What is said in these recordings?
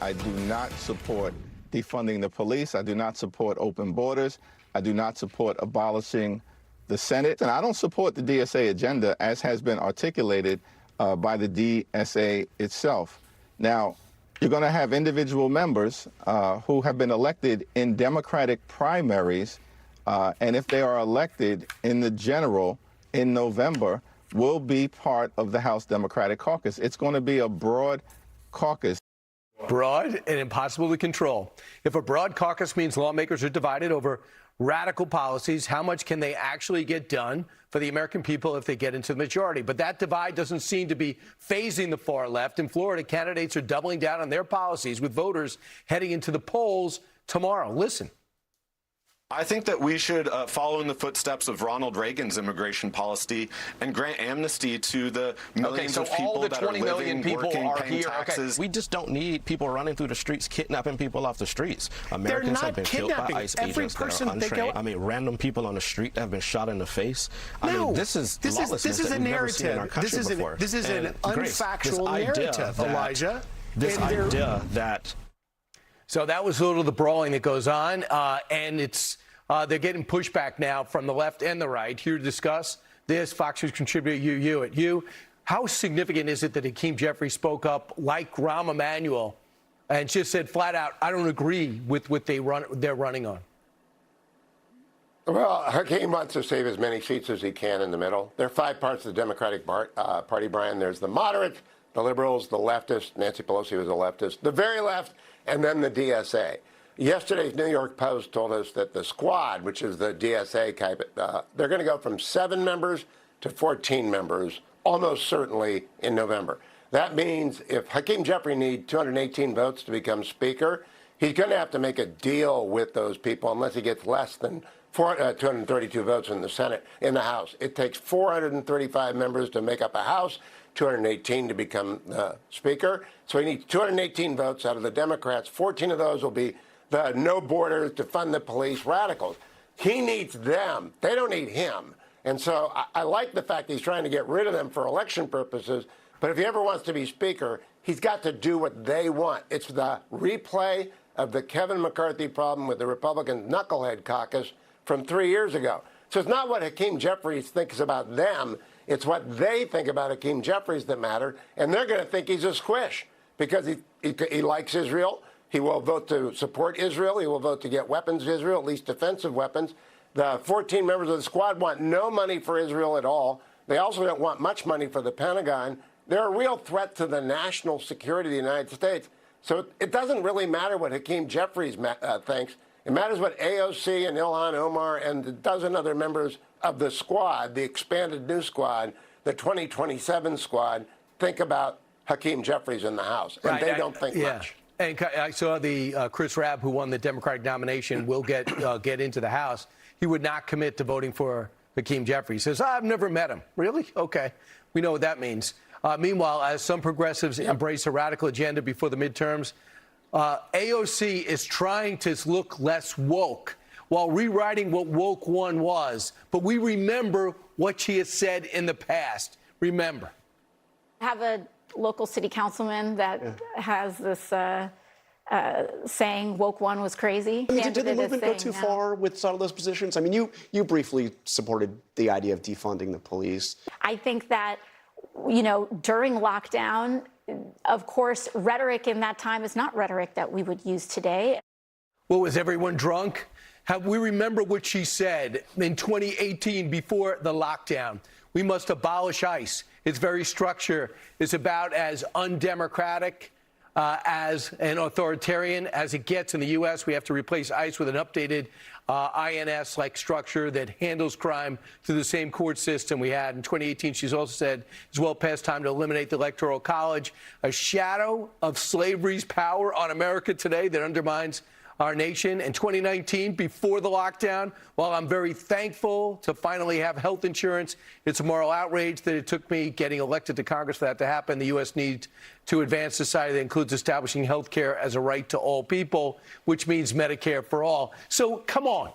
I do not support defunding the police. I do not support open borders. I do not support abolishing the Senate. And I don't support the DSA agenda as has been articulated by the DSA itself. Now, you're going to have individual members who have been elected in Democratic primaries, and if they are elected in the general in November, will be part of the House Democratic caucus. It's going to be a broad caucus. Broad and impossible to control. If a broad caucus means lawmakers are divided over radical policies, how much can they actually get done for the American people if they get into the majority? But that divide doesn't seem to be phasing the far left. In Florida, candidates are doubling down on their policies with voters heading into the polls tomorrow. Listen. I think that we should follow in the footsteps of Ronald Reagan's immigration policy and grant amnesty to the millions of people that are living, working, paying taxes. We just don't need people running through the streets, kidnapping people off the streets. Americans have been killed by ICE agents that are untrained. I mean, random people on the street have been shot in the face. I mean, this is lawlessness that we've never seen in our country before. This is an unfactual narrative, Elijah. This idea that... So that was a little of the brawling that goes on, and they're getting pushback now from the left and the right. Here to discuss this, Fox News contributor Hugh Hewitt. Hugh, how significant is it that Hakeem Jeffries spoke up like Rahm Emanuel and just said flat out, I don't agree with what they're running on? Well, Hakeem wants to save as many seats as he can in the middle. There are 5 parts of the Democratic Party, Brian. There's the moderates, the liberals, the leftists. Nancy Pelosi was a leftist. The very left, and then the DSA. Yesterday's New York Post told us that the squad, which is the DSA type, they're going to go from 7 members to 14 members, almost certainly in November. That means if Hakeem Jeffries needs 218 votes to become Speaker, he's going to have to make a deal with those people unless he gets less than 232 votes in the Senate, in the House. It takes 435 members to make up a House, 218 to become Speaker. So he needs 218 votes out of the Democrats. 14 of those will be the no borders, defund the police radicals. He needs them. They don't need him. And so I like the fact he's trying to get rid of them for election purposes. But if he ever wants to be Speaker, he's got to do what they want. It's the replay of the Kevin McCarthy problem with the Republican knucklehead caucus from 3 years ago. So it's not what Hakeem Jeffries thinks about them. It's what they think about Hakeem Jeffries that matter, and they're going to think he's a squish because he likes Israel. He will vote to support Israel. He will vote to get weapons to Israel, at least defensive weapons. The 14 members of the squad want no money for Israel at all. They also don't want much money for the Pentagon. They're a real threat to the national security of the United States. So it doesn't really matter what Hakeem Jeffries thinks. It matters what AOC and Ilhan Omar and a dozen other members of the squad, the expanded new squad, the 2027 squad, think about Hakeem Jeffries in the House. And they don't think much. And I saw the Chris Rabb, who won the Democratic nomination, will get into the House. He would not commit to voting for Hakeem Jeffries. He says, I've never met him. Really? Okay. We know what that means. Meanwhile, as some progressives embrace a radical agenda before the midterms, AOC is trying to look less woke while rewriting what woke one was. But we remember what she has said in the past. Remember. Have a local city councilman that has this saying woke one was crazy. I mean, did the movement go too far with some of those positions? I mean, you briefly supported the idea of defunding the police. I think that, you know, during lockdown, of course, rhetoric in that time is not rhetoric that we would use today. Well, was everyone drunk? We remember what she said in 2018 before the lockdown. We must abolish ICE. Its very structure is about as undemocratic as an authoritarian as it gets in the U.S. We have to replace ICE with an updated INS-like structure that handles crime through the same court system we had in 2018. She's also said it's well past time to eliminate the Electoral College, a shadow of slavery's power on America today that undermines our nation. In 2019, before the lockdown, while I'm very thankful to finally have health insurance, it's a moral outrage that it took me getting elected to Congress for that to happen. The U.S. needs to advance society that includes establishing health care as a right to all people, which means Medicare for all. So come on.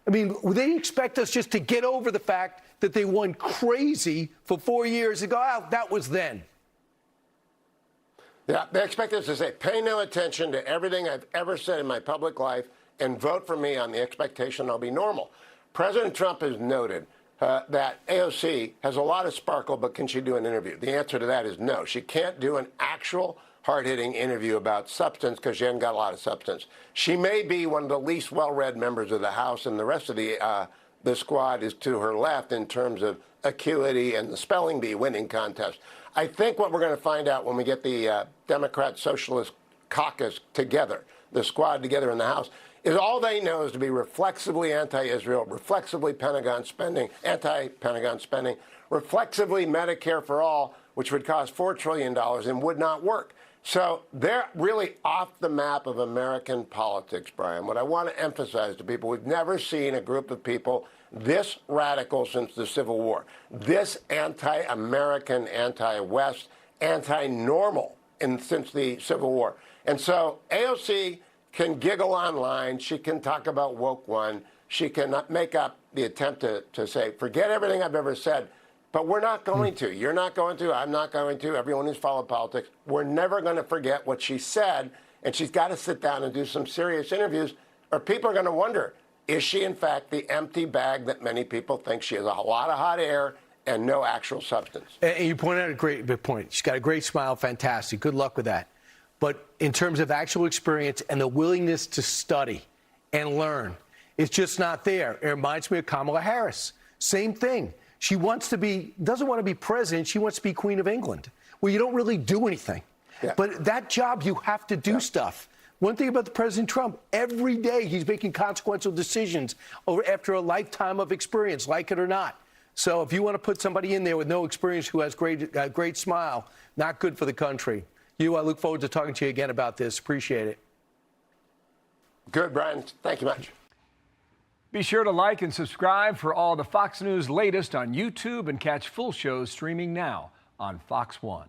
I mean, they expect us just to get over the fact that they went crazy for 4 years ago. Oh, that was then. Yeah, they expect us to say, pay no attention to everything I've ever said in my public life and vote for me on the expectation I'll be normal. President Trump has noted that AOC has a lot of sparkle, but can she do an interview? The answer to that is no. She can't do an actual hard-hitting interview about substance because she hasn't got a lot of substance. She may be one of the least well-read members of the House, and the rest of the squad is to her left in terms of acuity and the spelling bee winning contest. I think what we're going to find out when we get the Democrat Socialist caucus together, the squad together in the House, is all they know is to be reflexively anti-Israel, reflexively Pentagon spending, anti-Pentagon spending, reflexively Medicare for all, which would cost $4 trillion and would not work. So they're really off the map of American politics, Brian. What I want to emphasize to people, we've never seen a group of people this radical since the Civil War, this anti-American, anti-West, anti-normal since the Civil War. And so AOC can giggle online. She can talk about woke one. She can make up the attempt to say, forget everything I've ever said. But we're not going to. You're not going to. I'm not going to. Everyone who's followed politics, we're never going to forget what she said. And she's got to sit down and do some serious interviews, or people are going to wonder, is she, in fact, the empty bag that many people think she has? A lot of hot air and no actual substance. And you pointed out a great point. She's got a great smile. Fantastic. Good luck with that. But in terms of actual experience and the willingness to study and learn, it's just not there. It reminds me of Kamala Harris. Same thing. She doesn't want to be president. She wants to be Queen of England. Well, you don't really do anything. Yeah. But that job, you have to do stuff. One thing about the President Trump, every day he's making consequential decisions after a lifetime of experience, like it or not. So if you want to put somebody in there with no experience who has great smile, not good for the country. I look forward to talking to you again about this. Appreciate it. Good, Brian. Thank you much. Be sure to like and subscribe for all the Fox News latest on YouTube and catch full shows streaming now on Fox One.